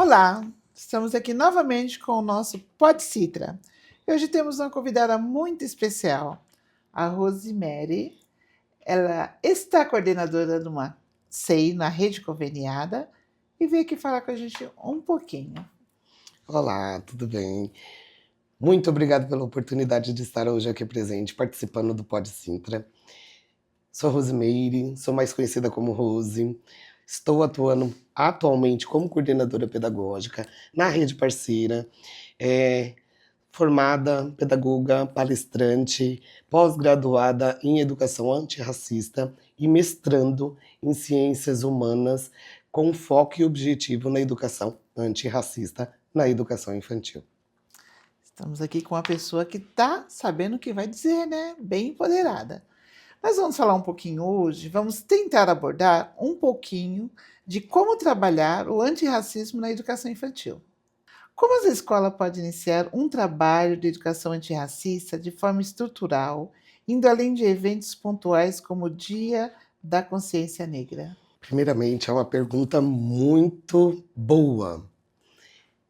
Olá, estamos aqui novamente com o nosso Pod Citra. Hoje temos uma convidada muito especial, a Rosemary. Ela está coordenadora de uma SEI na Rede Conveniada e veio aqui falar com a gente um pouquinho. Olá, tudo bem? Muito obrigado pela oportunidade de estar hoje aqui presente, participando do Pod Sintra. Sou Rosemary, sou mais conhecida como Rose. Estou atuando atualmente como coordenadora pedagógica na rede parceira, formada, pedagoga, palestrante, pós-graduada em educação antirracista e mestrando em ciências humanas com foco e objetivo na educação antirracista na educação infantil. Estamos aqui com uma pessoa que está sabendo o que vai dizer, né? Bem empoderada. Nós vamos falar um pouquinho hoje, vamos tentar abordar um pouquinho de como trabalhar o antirracismo na educação infantil. Como a escola pode iniciar um trabalho de educação antirracista de forma estrutural, indo além de eventos pontuais como o Dia da Consciência Negra? Primeiramente, é uma pergunta muito boa.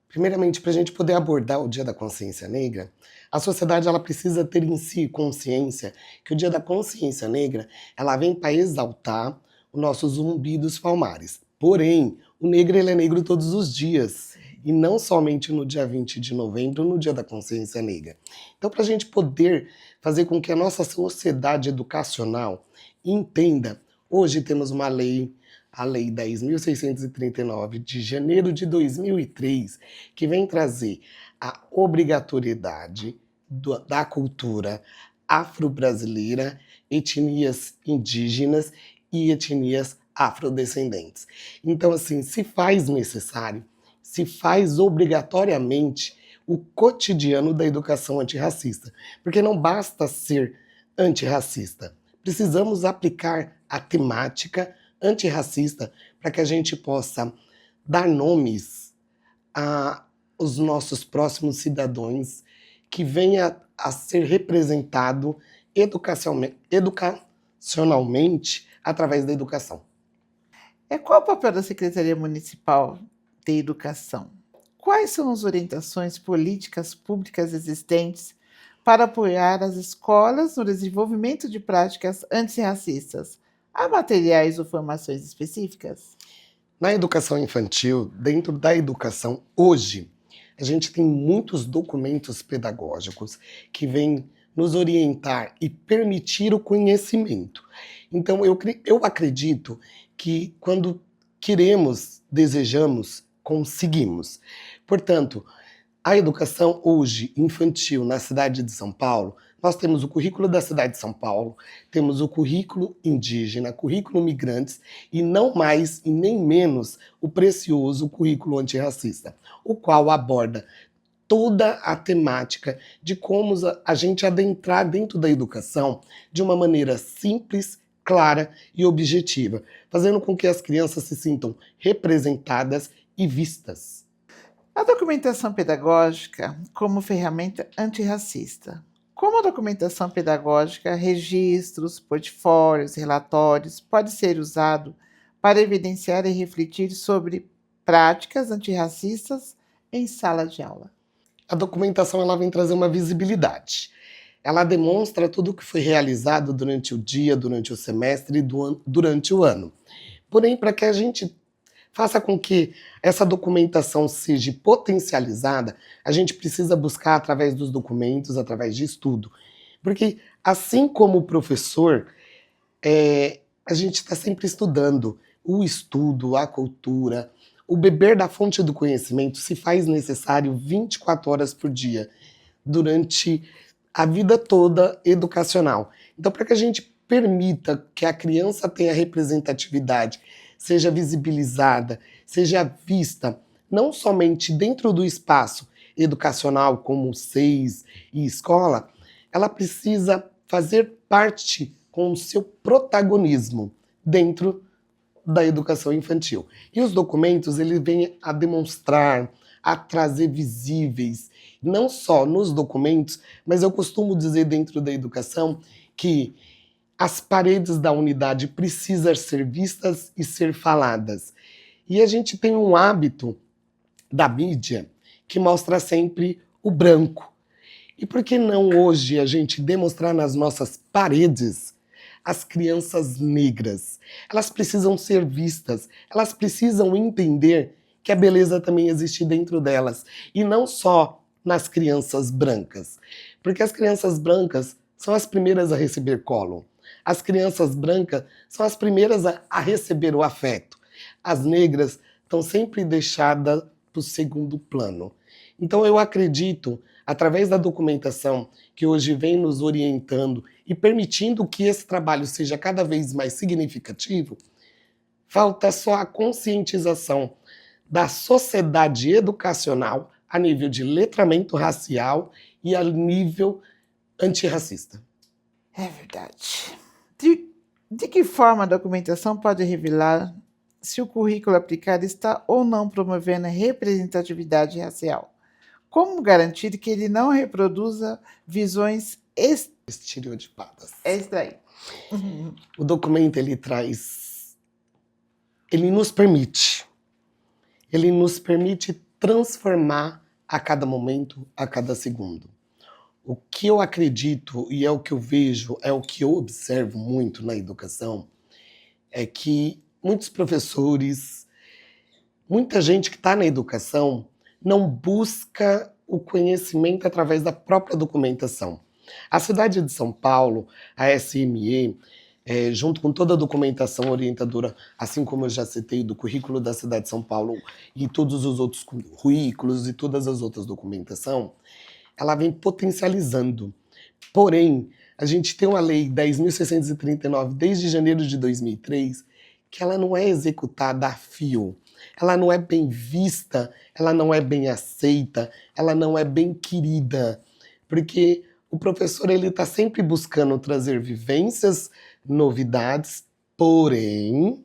Primeiramente, para a gente poder abordar o Dia da Consciência Negra, a sociedade ela precisa ter em si consciência que o Dia da Consciência Negra ela vem para exaltar o nosso Zumbi dos Palmares. Porém, o negro ele é negro todos os dias, e não somente no dia 20 de novembro, no Dia da Consciência Negra. Então, para a gente poder fazer com que a nossa sociedade educacional entenda, hoje temos uma lei, a Lei 10.639, de janeiro de 2003, que vem trazer a obrigatoriedade da cultura afro-brasileira, etnias indígenas e etnias afrodescendentes. Então, assim, se faz necessário, se faz obrigatoriamente o cotidiano da educação antirracista, porque não basta ser antirracista, precisamos aplicar a temática antirracista para que a gente possa dar nomes aos nossos próximos cidadãos que venha a ser representado educacionalmente através da educação. Qual o papel da Secretaria Municipal de Educação? Quais são as orientações políticas públicas existentes para apoiar as escolas no desenvolvimento de práticas antirracistas? Há materiais ou formações específicas? Na educação infantil, dentro da educação, hoje, a gente tem muitos documentos pedagógicos que vêm nos orientar e permitir o conhecimento. Então, eu acredito que quando queremos, desejamos, conseguimos. Portanto, a educação hoje infantil na cidade de São Paulo, nós temos o currículo da cidade de São Paulo, temos o currículo indígena, currículo migrantes e não mais e nem menos o precioso currículo antirracista, o qual aborda toda a temática de como a gente adentrar dentro da educação de uma maneira simples, clara e objetiva, fazendo com que as crianças se sintam representadas e vistas. A documentação pedagógica como ferramenta antirracista. Como a documentação pedagógica, registros, portfólios, relatórios, pode ser usado para evidenciar e refletir sobre práticas antirracistas em sala de aula? A documentação ela vem trazer uma visibilidade. Ela demonstra tudo o que foi realizado durante o dia, durante o semestre e durante o ano. Porém, para que a gente faça com que essa documentação seja potencializada, a gente precisa buscar através dos documentos, através de estudo. Porque, assim como o professor, a gente está sempre estudando. O estudo, a cultura, o beber da fonte do conhecimento se faz necessário 24 horas por dia, durante a vida toda educacional. Então, para que a gente permita que a criança tenha representatividade, seja visibilizada, seja vista, não somente dentro do espaço educacional, como SEIs e escola, ela precisa fazer parte com o seu protagonismo dentro da educação infantil. E os documentos, eles vêm a demonstrar, a trazer visíveis, não só nos documentos, mas eu costumo dizer dentro da educação que as paredes da unidade precisam ser vistas e ser faladas. E a gente tem um hábito da mídia que mostra sempre o branco. E por que não hoje a gente demonstrar nas nossas paredes as crianças negras? Elas precisam ser vistas, elas precisam entender que a beleza também existe dentro delas, e não só nas crianças brancas. Porque as crianças brancas são as primeiras a receber colo. As crianças brancas são as primeiras a receber o afeto. As negras estão sempre deixadas para o segundo plano. Então eu acredito, através da documentação que hoje vem nos orientando e permitindo que esse trabalho seja cada vez mais significativo, falta só a conscientização da sociedade educacional a nível de letramento racial e a nível antirracista. É verdade. De que forma a documentação pode revelar se o currículo aplicado está ou não promovendo a representatividade racial? Como garantir que ele não reproduza visões Estereotipadas. É isso aí. O documento ele nos permite transformar a cada momento, a cada segundo. O que eu acredito e é o que eu vejo, é o que eu observo muito na educação, é que muitos professores, muita gente que está na educação não busca o conhecimento através da própria documentação. A cidade de São Paulo, a SME, junto com toda a documentação orientadora, assim como eu já citei do currículo da cidade de São Paulo e todos os outros currículos e todas as outras documentação, ela vem potencializando. Porém, a gente tem uma lei 10.639 desde janeiro de 2003 que ela não é executada a fio. Ela não é bem vista, ela não é bem aceita, ela não é bem querida. Porque o professor ele está sempre buscando trazer vivências, novidades, porém,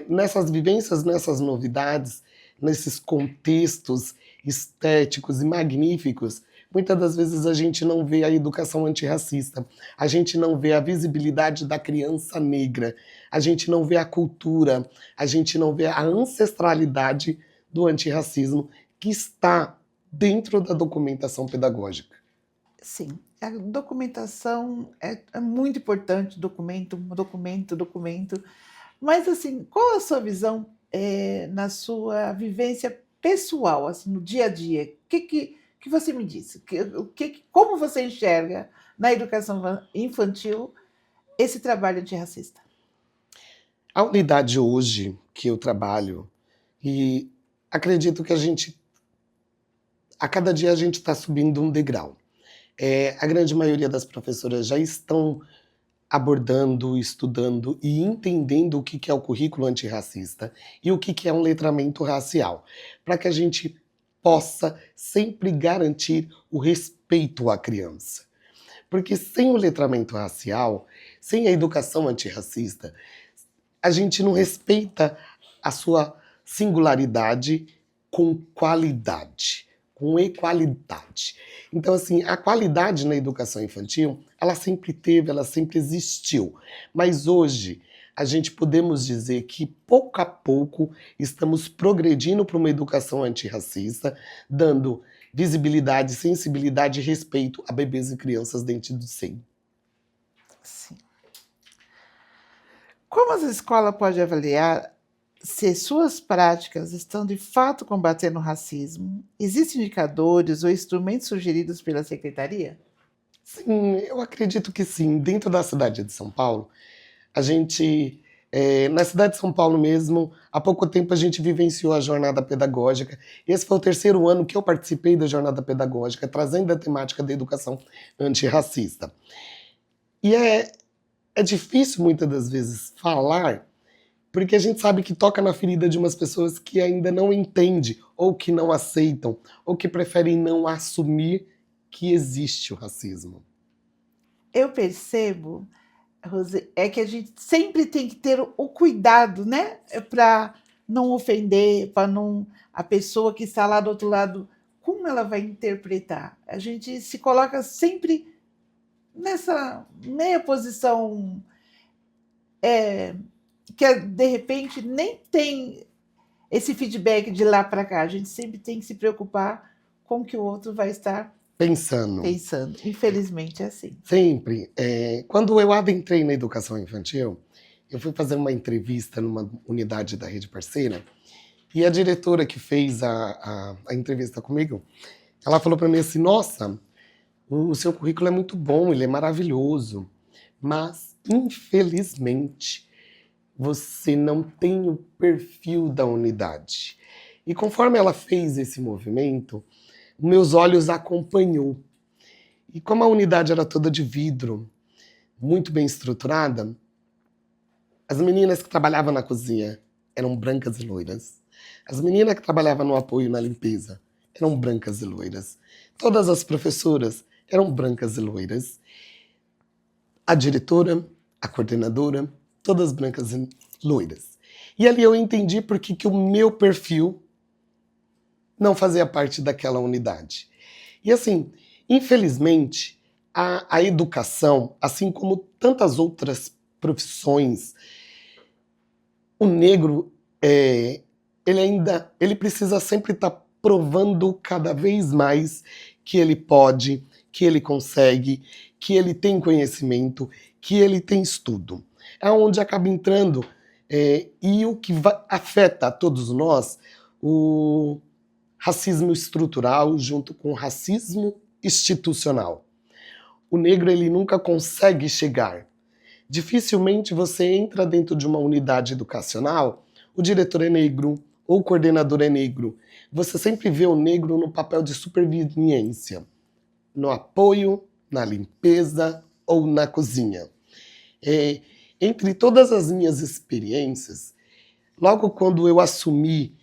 nessas vivências, nessas novidades, nesses contextos estéticos e magníficos, muitas das vezes a gente não vê a educação antirracista, a gente não vê a visibilidade da criança negra, a gente não vê a cultura, a gente não vê a ancestralidade do antirracismo que está dentro da documentação pedagógica. Sim, a documentação é muito importante, documento. Mas, assim, qual a sua visão na sua vivência pessoal, assim, no dia a dia? O que você me disse? Como você enxerga na educação infantil esse trabalho antirracista? A unidade hoje que eu trabalho, e acredito que a cada dia a gente está subindo um degrau. A grande maioria das professoras já estão abordando, estudando e entendendo o que é o currículo antirracista e o que é um letramento racial, para que a gente possa sempre garantir o respeito à criança. Porque sem o letramento racial, sem a educação antirracista, a gente não respeita a sua singularidade com qualidade, com equalidade. Então, assim, a qualidade na educação infantil, ela sempre teve, ela sempre existiu. Mas hoje, a gente podemos dizer que, pouco a pouco, estamos progredindo para uma educação antirracista, dando visibilidade, sensibilidade e respeito a bebês e crianças dentro do seio. Sim. Como a escola pode avaliar se suas práticas estão de fato combatendo o racismo? Existem indicadores ou instrumentos sugeridos pela secretaria? Sim, eu acredito que sim. Dentro da cidade de São Paulo, a gente, na cidade de São Paulo mesmo, há pouco tempo a gente vivenciou a jornada pedagógica. Esse foi o 3º ano que eu participei da jornada pedagógica, trazendo a temática da educação antirracista. E é difícil muitas das vezes falar, porque a gente sabe que toca na ferida de umas pessoas que ainda não entendem, ou que não aceitam, ou que preferem não assumir que existe o racismo. Eu percebo, Rose, que a gente sempre tem que ter o cuidado, né? Para não ofender, para não. A pessoa que está lá do outro lado, como ela vai interpretar? A gente se coloca sempre nessa meia posição que de repente nem tem. esse feedback de lá para cá. A gente sempre tem que se preocupar com o que o outro vai estar Pensando. pensando. Infelizmente é assim. Sempre. Quando eu adentrei na educação infantil, eu fui fazer uma entrevista numa unidade da Rede Parceira e a diretora que fez a entrevista comigo, ela falou para mim assim, nossa, o seu currículo é muito bom, ele é maravilhoso, mas infelizmente você não tem o perfil da unidade. E conforme ela fez esse movimento, meus olhos acompanhou. E como a unidade era toda de vidro, muito bem estruturada, as meninas que trabalhavam na cozinha eram brancas e loiras. As meninas que trabalhavam no apoio na limpeza eram brancas e loiras. Todas as professoras eram brancas e loiras. A diretora, a coordenadora, todas brancas e loiras. E ali eu entendi por que o meu perfil não fazia parte daquela unidade. E assim, infelizmente, a educação, assim como tantas outras profissões, o negro, ele precisa sempre estar provando cada vez mais que ele pode, que ele consegue, que ele tem conhecimento, que ele tem estudo. É onde acaba entrando, e o que afeta a todos nós, o racismo estrutural junto com o racismo institucional. O negro ele nunca consegue chegar. Dificilmente você entra dentro de uma unidade educacional, o diretor é negro ou o coordenador é negro. Você sempre vê o negro no papel de superveniência, no apoio, na limpeza ou na cozinha. Entre todas as minhas experiências, logo quando eu assumi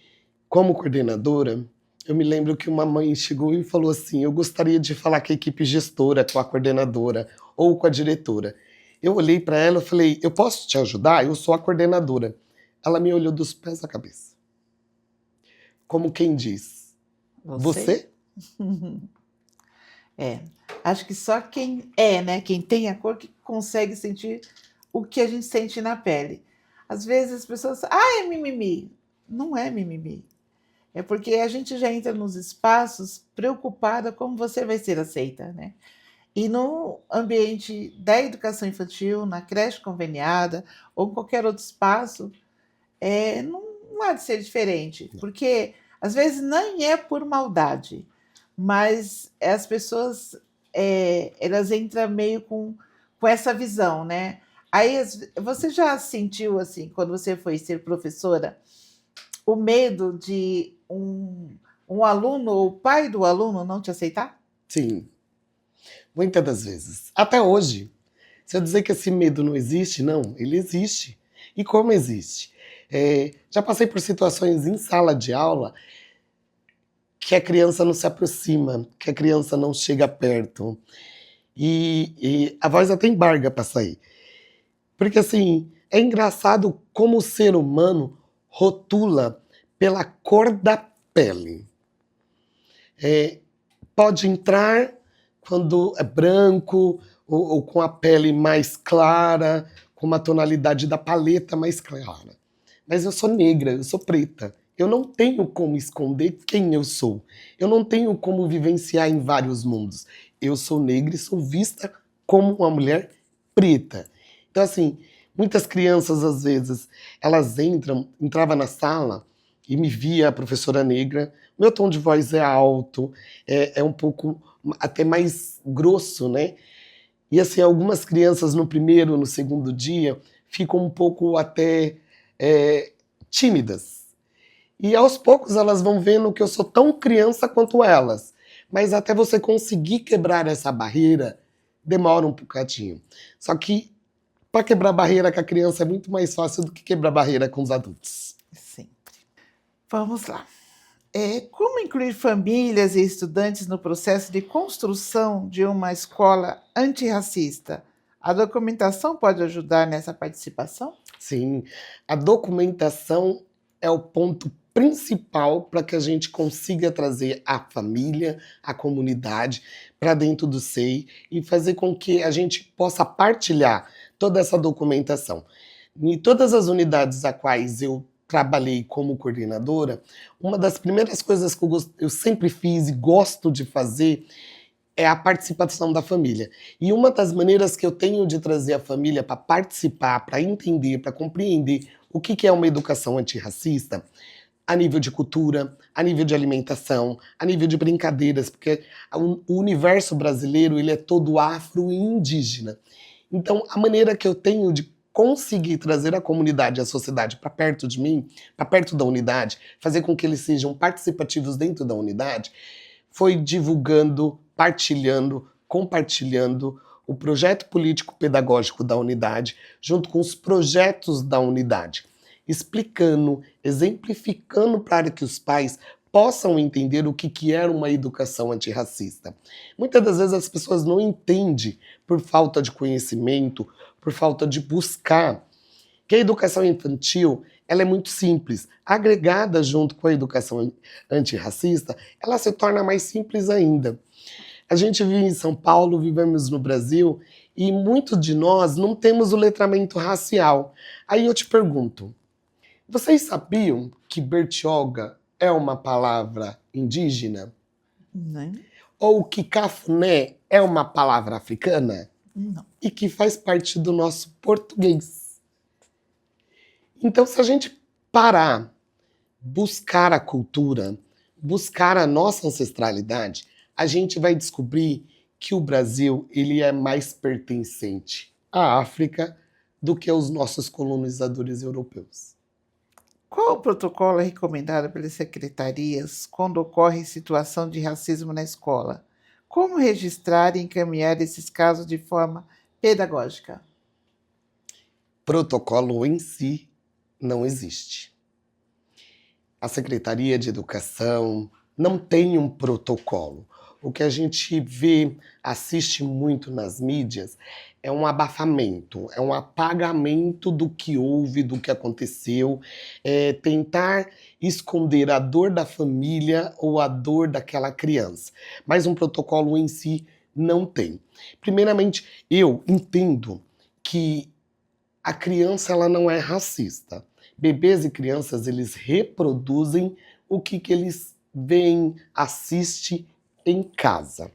como coordenadora, eu me lembro que uma mãe chegou e falou assim, eu gostaria de falar com a equipe gestora, com a coordenadora ou com a diretora. Eu olhei para ela e falei, eu posso te ajudar? Eu sou a coordenadora. Ela me olhou dos pés à cabeça. Como quem diz, você? Acho que só quem é, né? Quem tem a cor que consegue sentir o que a gente sente na pele. Às vezes as pessoas, é mimimi. Não é mimimi. É porque a gente já entra nos espaços preocupada como você vai ser aceita, né? E no ambiente da educação infantil, na creche conveniada ou qualquer outro espaço, não há de ser diferente, porque às vezes nem é por maldade, mas as pessoas elas entram meio com essa visão, né? Aí você já sentiu assim, quando você foi ser professora, o medo de um aluno ou o pai do aluno não te aceitar? Sim, muitas das vezes. Até hoje. Se eu dizer que esse medo não existe, não, ele existe. E como existe? Já passei por situações em sala de aula que a criança não se aproxima, que a criança não chega perto. E a voz até embarga para sair. Porque assim, é engraçado como o ser humano rotula pela cor da pele. Pode entrar quando é branco, ou com a pele mais clara, com uma tonalidade da paleta mais clara. Mas eu sou negra, eu sou preta. Eu não tenho como esconder quem eu sou. Eu não tenho como vivenciar em vários mundos. Eu sou negra e sou vista como uma mulher preta. Então, assim, muitas crianças, às vezes, elas entravam na sala e me via a professora negra. Meu tom de voz é alto, é um pouco até mais grosso, né? E assim, algumas crianças no primeiro, no segundo dia, ficam um pouco até tímidas. E aos poucos elas vão vendo que eu sou tão criança quanto elas. Mas até você conseguir quebrar essa barreira, demora um bocadinho. Só que para quebrar barreira com a criança é muito mais fácil do que quebrar barreira com os adultos. Sempre. Vamos lá. Como incluir famílias e estudantes no processo de construção de uma escola antirracista? A documentação pode ajudar nessa participação? Sim, a documentação é o ponto principal para que a gente consiga trazer a família, a comunidade para dentro do SEI e fazer com que a gente possa partilhar toda essa documentação. Em todas as unidades a quais eu trabalhei como coordenadora, uma das primeiras coisas que eu sempre fiz e gosto de fazer é a participação da família. E uma das maneiras que eu tenho de trazer a família para participar, para entender, para compreender o que é uma educação antirracista, a nível de cultura, a nível de alimentação, a nível de brincadeiras, porque o universo brasileiro ele é todo afro e indígena. Então, a maneira que eu tenho de conseguir trazer a comunidade e a sociedade para perto de mim, para perto da unidade, fazer com que eles sejam participativos dentro da unidade, foi divulgando, partilhando, compartilhando o projeto político-pedagógico da unidade, junto com os projetos da unidade, explicando, exemplificando para que os pais possam entender o que era uma educação antirracista. Muitas das vezes as pessoas não entendem por falta de conhecimento, por falta de buscar, que a educação infantil ela é muito simples. Agregada junto com a educação antirracista, ela se torna mais simples ainda. A gente vive em São Paulo, vivemos no Brasil, e muitos de nós não temos o letramento racial. Aí eu te pergunto, vocês sabiam que Bertioga é uma palavra indígena? Né? Ou que cafuné é uma palavra africana? Não. E que faz parte do nosso português. Então, se a gente parar, buscar a cultura, buscar a nossa ancestralidade, a gente vai descobrir que o Brasil ele é mais pertencente à África do que aos nossos colonizadores europeus. Qual o protocolo é recomendado pelas secretarias quando ocorre situação de racismo na escola? Como registrar e encaminhar esses casos de forma pedagógica? Protocolo em si não existe. A Secretaria de Educação não tem um protocolo. O que a gente vê, assiste muito nas mídias, é um abafamento, é um apagamento do que houve, do que aconteceu, é tentar esconder a dor da família ou a dor daquela criança. Mas um protocolo em si não tem. Primeiramente, eu entendo que a criança ela não é racista. Bebês e crianças, eles reproduzem o que eles veem, assistem em casa.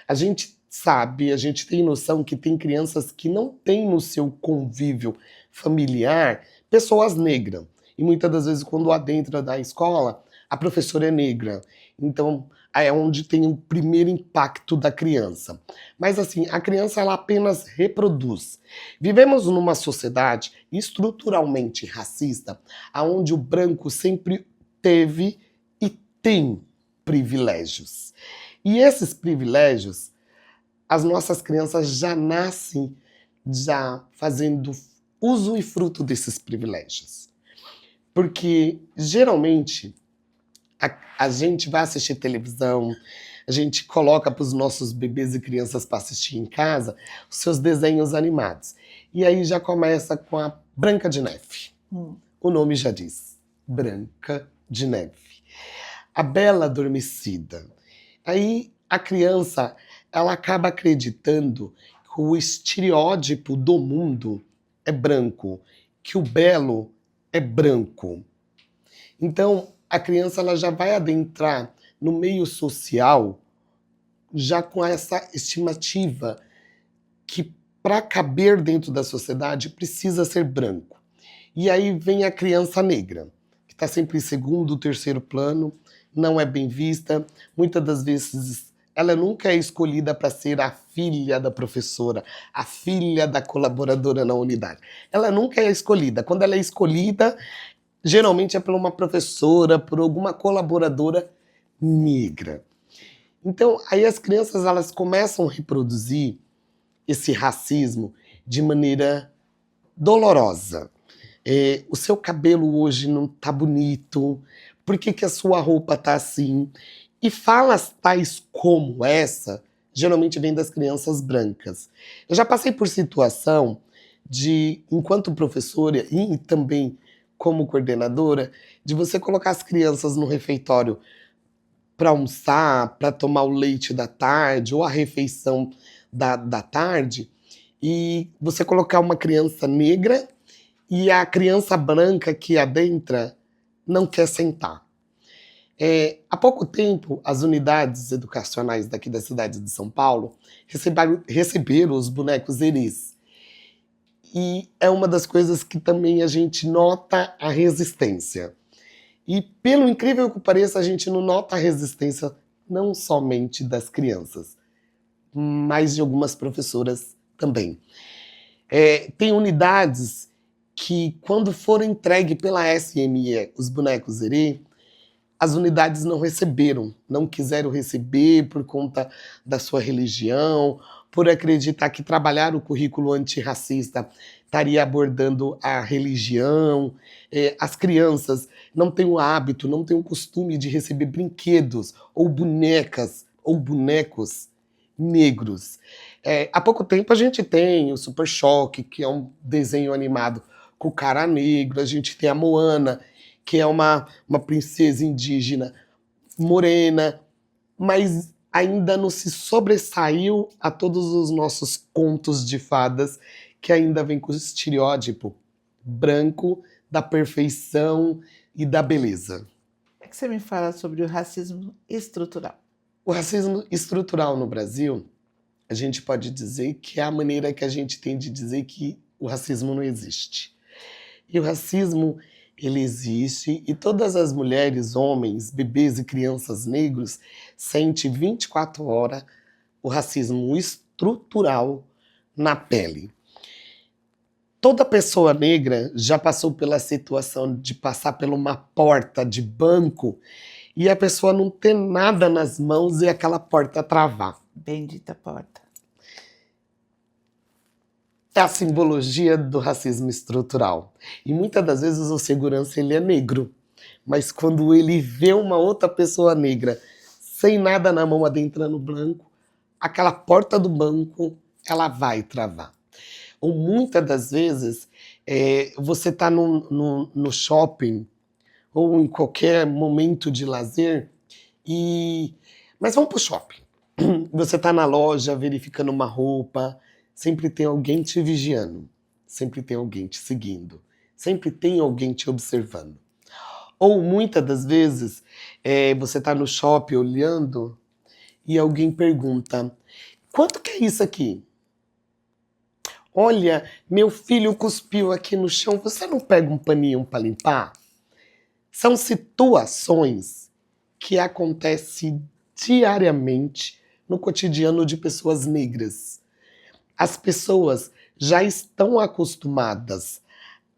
A gente sabe, a gente tem noção que tem crianças que não têm no seu convívio familiar pessoas negras. E muitas das vezes, quando adentra da escola, a professora é negra. Então, é onde tem o primeiro impacto da criança. Mas assim, a criança ela apenas reproduz. Vivemos numa sociedade estruturalmente racista, onde o branco sempre teve e tem privilégios. E esses privilégios, as nossas crianças já nascem já fazendo uso e fruto desses privilégios. Porque, geralmente, a gente vai assistir televisão, a gente coloca para os nossos bebês e crianças para assistir em casa os seus desenhos animados. E aí já começa com a Branca de Neve. O nome já diz, Branca de Neve. A Bela Adormecida. Aí a criança ela acaba acreditando que o estereótipo do mundo é branco, que o belo é branco. Então, a criança ela já vai adentrar no meio social já com essa estimativa que para caber dentro da sociedade precisa ser branco. E aí vem a criança negra, que está sempre em segundo, terceiro plano, não é bem vista, muitas das vezes ela nunca é escolhida para ser a filha da professora, a filha da colaboradora na unidade. Ela nunca é escolhida. Quando ela é escolhida, geralmente é por uma professora, por alguma colaboradora negra. Então, aí as crianças elas começam a reproduzir esse racismo de maneira dolorosa. O seu cabelo hoje não tá bonito, por que a sua roupa tá assim? E falas tais como essa, geralmente vem das crianças brancas. Eu já passei por situação de, enquanto professora e também como coordenadora, de você colocar as crianças no refeitório para almoçar, para tomar o leite da tarde ou a refeição da tarde, e você colocar uma criança negra e a criança branca que adentra não quer sentar. Há pouco tempo, as unidades educacionais daqui da cidade de São Paulo receberam os bonecos Eris. E é uma das coisas que também a gente nota a resistência. E, pelo incrível que pareça, a gente não nota a resistência não somente das crianças, mas de algumas professoras também. Tem unidades que, quando foram entregues pela SME os bonecos Eri, as unidades não receberam, não quiseram receber por conta da sua religião, por acreditar que trabalhar o currículo antirracista estaria abordando a religião. As crianças não têm o hábito, não têm o costume de receber brinquedos ou bonecas ou bonecos negros. Há pouco tempo a gente tem o Super Choque, que é um desenho animado com o cara negro, a gente tem a Moana, que é uma princesa indígena morena, mas ainda não se sobressaiu a todos os nossos contos de fadas, que ainda vem com o estereótipo branco da perfeição e da beleza. O que você me fala sobre o racismo estrutural? O racismo estrutural no Brasil, a gente pode dizer que é a maneira que a gente tem de dizer que o racismo não existe. E o racismo, ele existe, e todas as mulheres, homens, bebês e crianças negros sentem 24 horas o racismo estrutural na pele. Toda pessoa negra já passou pela situação de passar por uma porta de banco e a pessoa não ter nada nas mãos e aquela porta travar. Bendita porta. É a simbologia do racismo estrutural. E muitas das vezes o segurança ele é negro, mas quando ele vê uma outra pessoa negra sem nada na mão adentrando o banco, aquela porta do banco ela vai travar. Ou muitas das vezes você está no shopping ou em qualquer momento de lazer mas vamos para o shopping. Você está na loja verificando uma roupa, sempre tem alguém te vigiando, sempre tem alguém te seguindo, sempre tem alguém te observando. Ou muitas das vezes você está no shopping olhando e alguém pergunta: quanto que é isso aqui? Olha, meu filho cuspiu aqui no chão, você não pega um paninho para limpar? São situações que acontecem diariamente no cotidiano de pessoas negras. As pessoas já estão acostumadas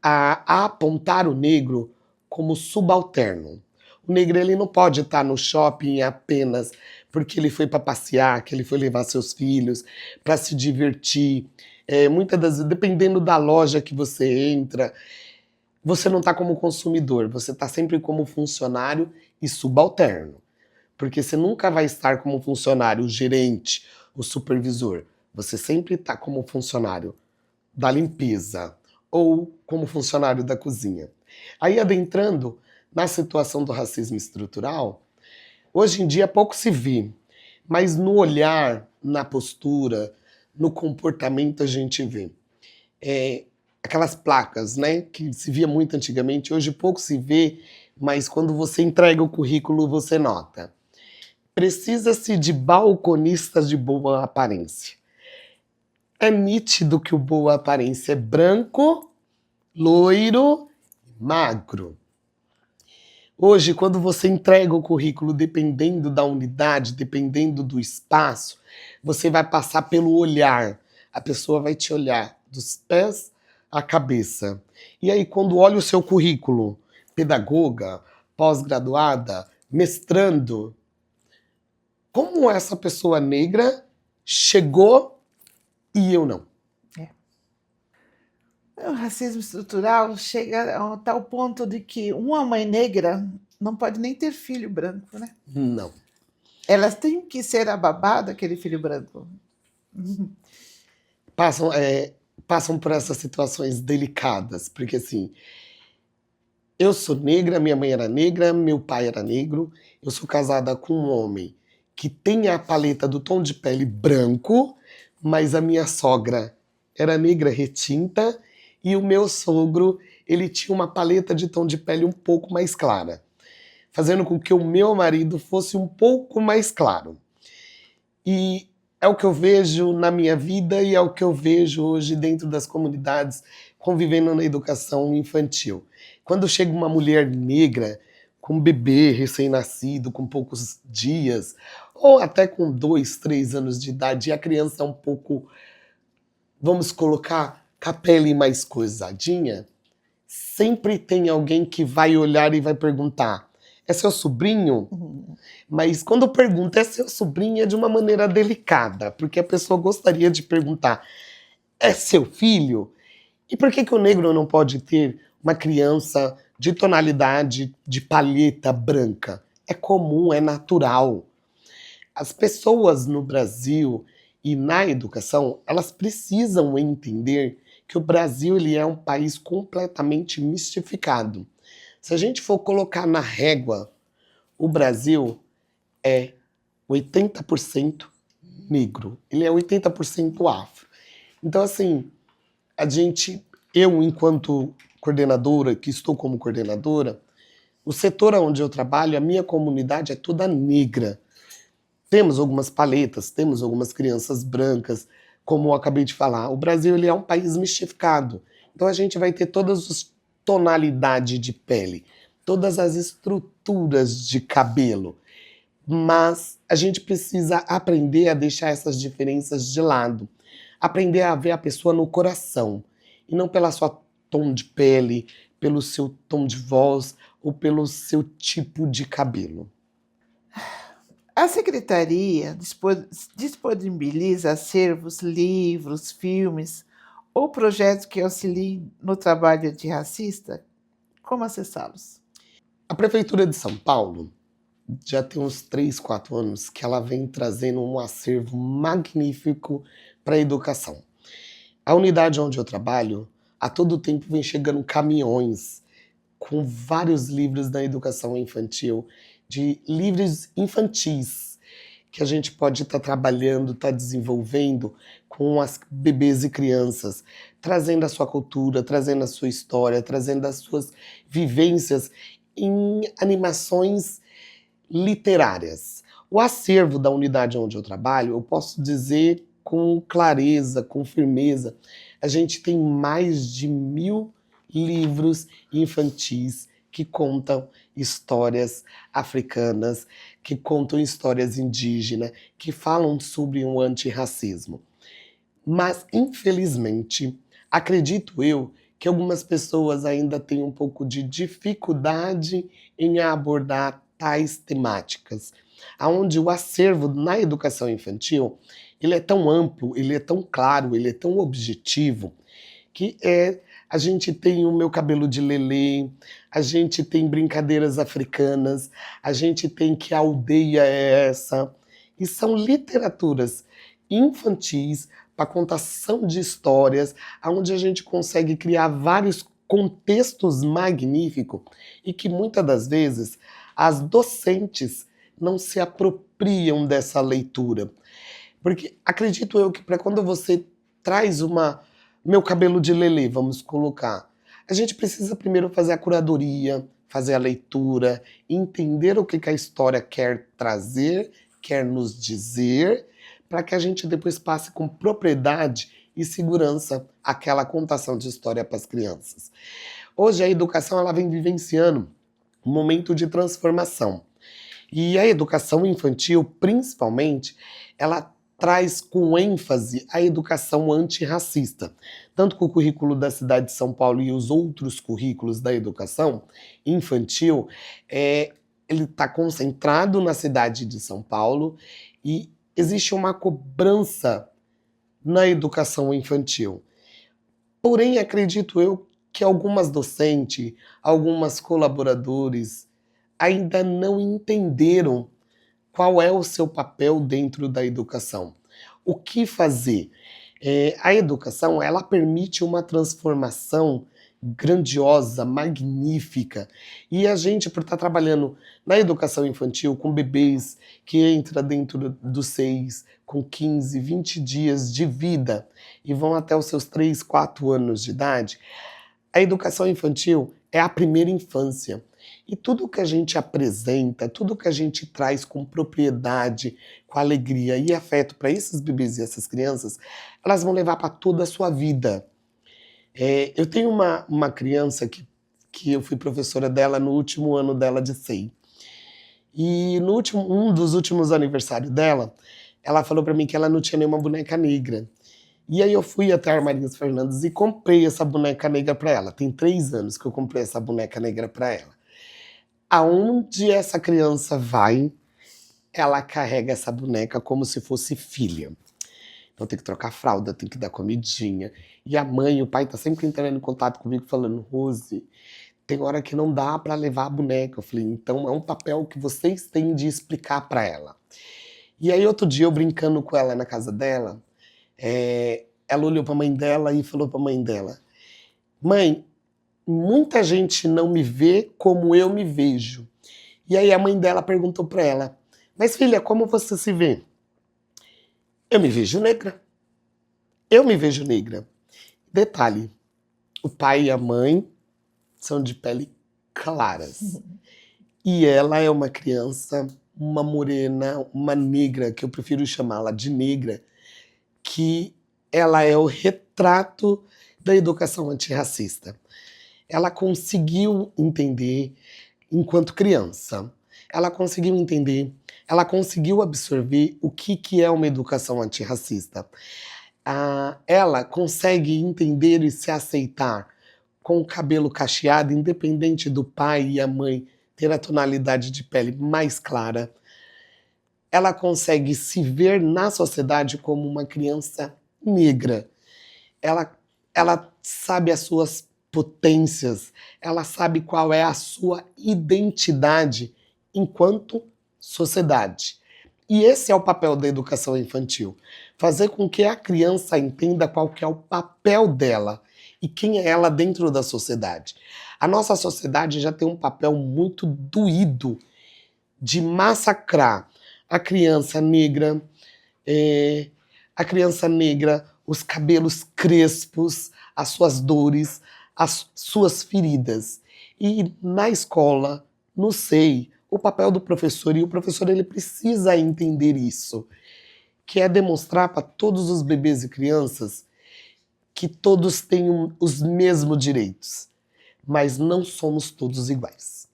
a apontar o negro como subalterno. O negro ele não pode estar no shopping apenas porque ele foi para passear, que ele foi levar seus filhos para se divertir. Muitas das vezes, dependendo da loja que você entra, você não está como consumidor, você está sempre como funcionário e subalterno. Porque você nunca vai estar como funcionário, o gerente, o supervisor. Você sempre está como funcionário da limpeza ou como funcionário da cozinha. Aí, adentrando na situação do racismo estrutural, hoje em dia pouco se vê, mas no olhar, na postura, no comportamento a gente vê. Aquelas placas, né, que se via muito antigamente, hoje pouco se vê, mas quando você entrega o currículo você nota. Precisa-se de balconistas de boa aparência. É nítido que o boa aparência é branco, loiro, magro. Hoje, quando você entrega o currículo, dependendo da unidade, dependendo do espaço, você vai passar pelo olhar. A pessoa vai te olhar dos pés à cabeça. E aí, quando olha o seu currículo, pedagoga, pós-graduada, mestrando, como essa pessoa negra chegou e eu não? O racismo estrutural chega a tal ponto de que uma mãe negra não pode nem ter filho branco, né? Não. Elas têm que ser a babá daquele filho branco. Passam por essas situações delicadas, porque assim, eu sou negra, minha mãe era negra, meu pai era negro, eu sou casada com um homem que tem a paleta do tom de pele branco, mas a minha sogra era negra retinta e o meu sogro, ele tinha uma paleta de tom de pele um pouco mais clara, fazendo com que o meu marido fosse um pouco mais claro. E é o que eu vejo na minha vida e é o que eu vejo hoje dentro das comunidades convivendo na educação infantil. Quando chega uma mulher negra com um bebê recém-nascido, com poucos dias, ou até com 2, 3 anos de idade, e a criança é um pouco, vamos colocar, com a pele mais coisadinha, sempre tem alguém que vai olhar e vai perguntar: é seu sobrinho? Uhum. Mas quando pergunta é seu sobrinho é de uma maneira delicada, porque a pessoa gostaria de perguntar: é seu filho? E por que o negro não pode ter uma criança de tonalidade de palheta branca? É comum, é natural. As pessoas no Brasil e na educação, elas precisam entender que o Brasil ele é um país completamente mistificado. Se a gente for colocar na régua, o Brasil é 80% negro, ele é 80% afro. Então, assim, eu, enquanto coordenadora, que estou como coordenadora, o setor onde eu trabalho, a minha comunidade é toda negra. Temos algumas paletas, temos algumas crianças brancas, como eu acabei de falar. O Brasil ele é um país mistificado. Então a gente vai ter todas as tonalidades de pele, todas as estruturas de cabelo. Mas a gente precisa aprender a deixar essas diferenças de lado. Aprender a ver a pessoa no coração. E não pela sua tom de pele, pelo seu tom de voz ou pelo seu tipo de cabelo. A secretaria disponibiliza acervos, livros, filmes ou projetos que auxiliem no trabalho antirracista? Como acessá-los? A Prefeitura de São Paulo já tem uns 3, 4 anos que ela vem trazendo um acervo magnífico para a educação. A unidade onde eu trabalho, a todo tempo vem chegando caminhões com vários livros da educação infantil, de livros infantis, que a gente pode estar trabalhando, estar desenvolvendo com as bebês e crianças, trazendo a sua cultura, trazendo a sua história, trazendo as suas vivências em animações literárias. O acervo da unidade onde eu trabalho, eu posso dizer com clareza, com firmeza, a gente tem mais de 1000 livros infantis que contam histórias africanas, que contam histórias indígenas, que falam sobre um antirracismo. Mas, infelizmente, acredito eu que algumas pessoas ainda têm um pouco de dificuldade em abordar tais temáticas, aonde o acervo na educação infantil ele é tão amplo, ele é tão claro, ele é tão objetivo, que a gente tem o Meu Cabelo de Lelê, a gente tem Brincadeiras Africanas, a gente tem Que Aldeia é Essa, e são literaturas infantis para contação de histórias, onde a gente consegue criar vários contextos magníficos e que muitas das vezes as docentes não se apropriam dessa leitura. Porque acredito eu que para quando você traz Meu Cabelo de Lelê, vamos colocar, a gente precisa primeiro fazer a curadoria, fazer a leitura, entender o que a história quer trazer, quer nos dizer, para que a gente depois passe com propriedade e segurança aquela contação de história para as crianças. Hoje a educação ela vem vivenciando um momento de transformação. E a educação infantil, principalmente, ela traz com ênfase a educação antirracista. Tanto que o currículo da cidade de São Paulo e os outros currículos da educação infantil, ele está concentrado na cidade de São Paulo e existe uma cobrança na educação infantil. Porém, acredito eu que algumas docentes, algumas colaboradores ainda não entenderam qual é o seu papel dentro da educação. O que fazer? A educação ela permite uma transformação grandiosa, magnífica. E a gente, por estar trabalhando na educação infantil com bebês que entram dentro dos 6, com 15, 20 dias de vida e vão até os seus 3, 4 anos de idade, A educação infantil é a primeira infância. E tudo que a gente apresenta, tudo que a gente traz com propriedade, com alegria e afeto para esses bebês e essas crianças, elas vão levar para toda a sua vida. Eu tenho uma criança que eu fui professora dela no último ano dela de SEI. E no um dos últimos aniversários dela, ela falou para mim que ela não tinha nenhuma boneca negra. E aí eu fui até a Armarinhos Fernandes e comprei essa boneca negra para ela. Tem 3 anos que eu comprei essa boneca negra para ela. Aonde essa criança vai, ela carrega essa boneca como se fosse filha. Então tem que trocar fralda, tem que dar comidinha. E a mãe e o pai tá sempre entrando em contato comigo falando: Rose, tem hora que não dá para levar a boneca. Eu falei: então é um papel que vocês têm de explicar para ela. E aí outro dia eu brincando com ela na casa dela, ela olhou para a mãe dela e falou para a mãe dela: mãe, muita gente não me vê como eu me vejo. E aí a mãe dela perguntou para ela: mas filha, como você se vê? Eu me vejo negra. Eu me vejo negra. Detalhe, o pai e a mãe são de pele claras. E ela é uma criança, uma morena, uma negra, que eu prefiro chamá-la de negra, que ela é o retrato da educação antirracista. Ela conseguiu entender enquanto criança. Ela conseguiu entender, ela conseguiu absorver o que é uma educação antirracista. Ela consegue entender e se aceitar com o cabelo cacheado, independente do pai e a mãe ter a tonalidade de pele mais clara. Ela consegue se ver na sociedade como uma criança negra. Ela sabe as suas potências, ela sabe qual é a sua identidade enquanto sociedade. E esse é o papel da educação infantil, fazer com que a criança entenda qual que é o papel dela e quem é ela dentro da sociedade. A nossa sociedade já tem um papel muito doído de massacrar a criança negra, os cabelos crespos, as suas dores, as suas feridas. E na escola, no SEI, o papel do professor, e o professor ele precisa entender isso, que é demonstrar para todos os bebês e crianças que todos têm os mesmos direitos, mas não somos todos iguais.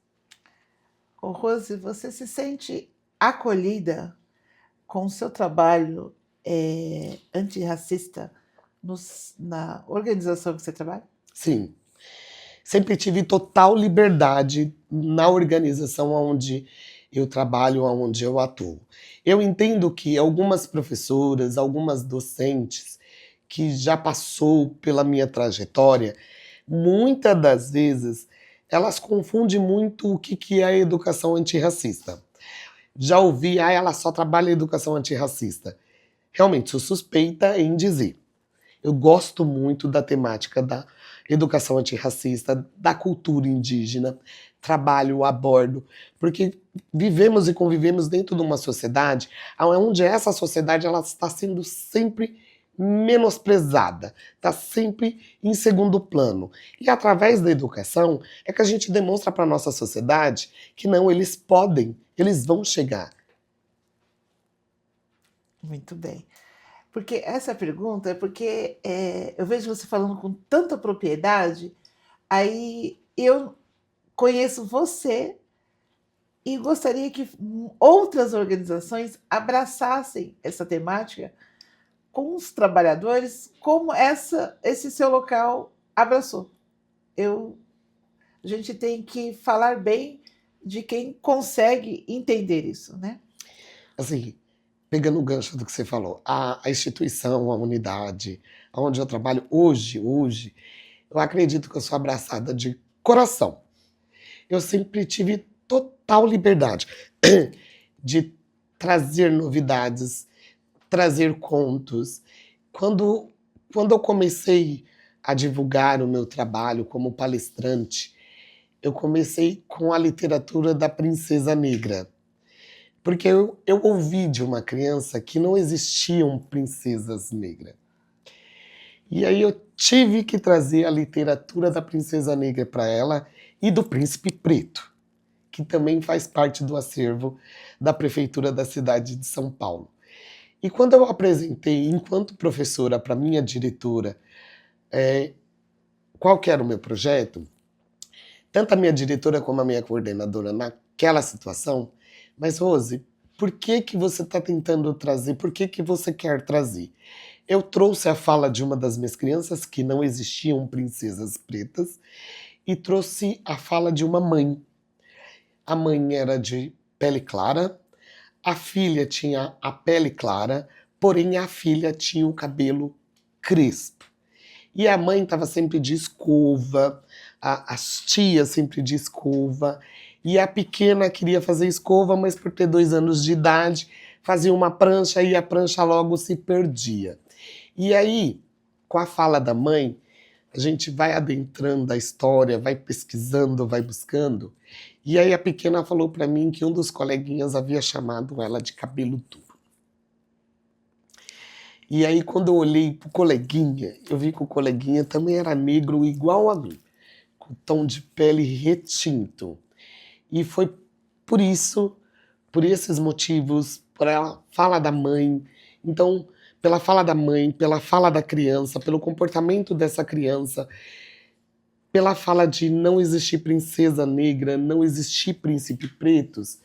Ô, Rose, você se sente acolhida com o seu trabalho antirracista na organização que você trabalha? Sim. Sempre tive total liberdade na organização onde eu trabalho, onde eu atuo. Eu entendo que algumas professoras, algumas docentes que já passou pela minha trajetória, muitas das vezes elas confundem muito o que é a educação antirracista. Já ouvi, ela só trabalha em educação antirracista. Realmente, sou suspeita em dizer. Eu gosto muito da temática da educação antirracista, da cultura indígena, trabalho, abordo, porque vivemos e convivemos dentro de uma sociedade onde essa sociedade ela está sendo sempre menosprezada, está sempre em segundo plano. E através da educação é que a gente demonstra para a nossa sociedade que não, eles podem, eles vão chegar. Muito bem. Porque essa pergunta é porque eu vejo você falando com tanta propriedade, aí eu conheço você e gostaria que outras organizações abraçassem essa temática com os trabalhadores, como esse seu local abraçou. A gente tem que falar bem de quem consegue entender isso, né? Assim, pegando o gancho do que você falou, a instituição, a unidade, onde eu trabalho hoje, eu acredito que eu sou abraçada de coração. Eu sempre tive total liberdade de trazer novidades, trazer contos. Quando eu comecei a divulgar o meu trabalho como palestrante, eu comecei com a literatura da Princesa Negra. Porque eu ouvi de uma criança que não existiam princesas negras. E aí eu tive que trazer a literatura da Princesa Negra para ela e do Príncipe Preto, que também faz parte do acervo da Prefeitura da cidade de São Paulo. E quando eu apresentei, enquanto professora, para minha diretora, qual que era o meu projeto, tanto a minha diretora como a minha coordenadora naquela situação, mas Rose, por que que você está tentando trazer, por que que você quer trazer? Eu trouxe a fala de uma das minhas crianças, que não existiam princesas pretas, e trouxe a fala de uma mãe. A mãe era de pele clara, a filha tinha a pele clara, porém a filha tinha o cabelo crespo. E a mãe estava sempre de escova, as tias sempre de escova, e a pequena queria fazer escova, mas por ter 2 anos de idade, fazia uma prancha e a prancha logo se perdia. E aí, com a fala da mãe, a gente vai adentrando a história, vai pesquisando, vai buscando. E aí a pequena falou para mim que um dos coleguinhas havia chamado ela de cabelo duro. E aí quando eu olhei pro coleguinha, eu vi que o coleguinha também era negro igual a mim, com tom de pele retinto. E foi por isso, por esses motivos, por ela fala da mãe. Então, pela fala da mãe, pela fala da criança, pelo comportamento dessa criança, pela fala de não existir princesa negra, não existir príncipe pretos,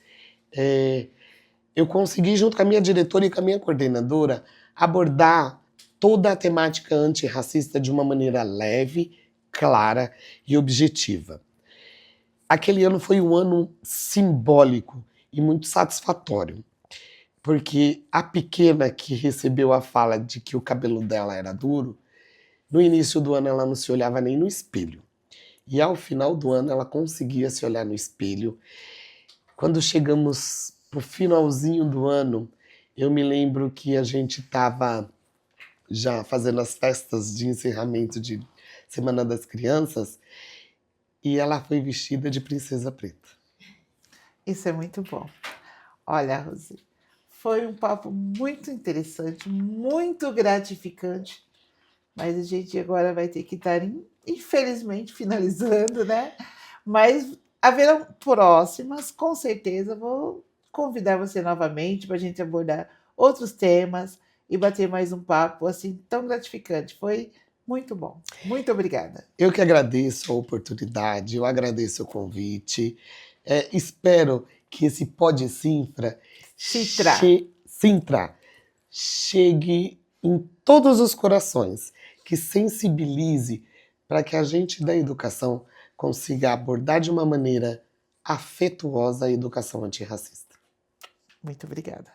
eu consegui, junto com a minha diretora e com a minha coordenadora, abordar toda a temática antirracista de uma maneira leve, clara e objetiva. Aquele ano foi um ano simbólico e muito satisfatório, porque a pequena que recebeu a fala de que o cabelo dela era duro, no início do ano ela não se olhava nem no espelho. E ao final do ano ela conseguia se olhar no espelho. Quando chegamos pro finalzinho do ano, eu me lembro que a gente estava já fazendo as festas de encerramento de Semana das Crianças e ela foi vestida de princesa preta. Isso é muito bom. Olha, Rose, foi um papo muito interessante, muito gratificante, mas a gente agora vai ter que estar, infelizmente, finalizando, né? Mas haverão próximas, com certeza. Vou convidar você novamente para a gente abordar outros temas e bater mais um papo assim tão gratificante. Foi muito bom. Muito obrigada. Eu que agradeço a oportunidade, eu agradeço o convite. Espero que esse Pod Sinfra Citra. Sintra chegue em todos os corações, que sensibilize para que a gente da educação consiga abordar de uma maneira afetuosa a educação antirracista. Muito obrigada.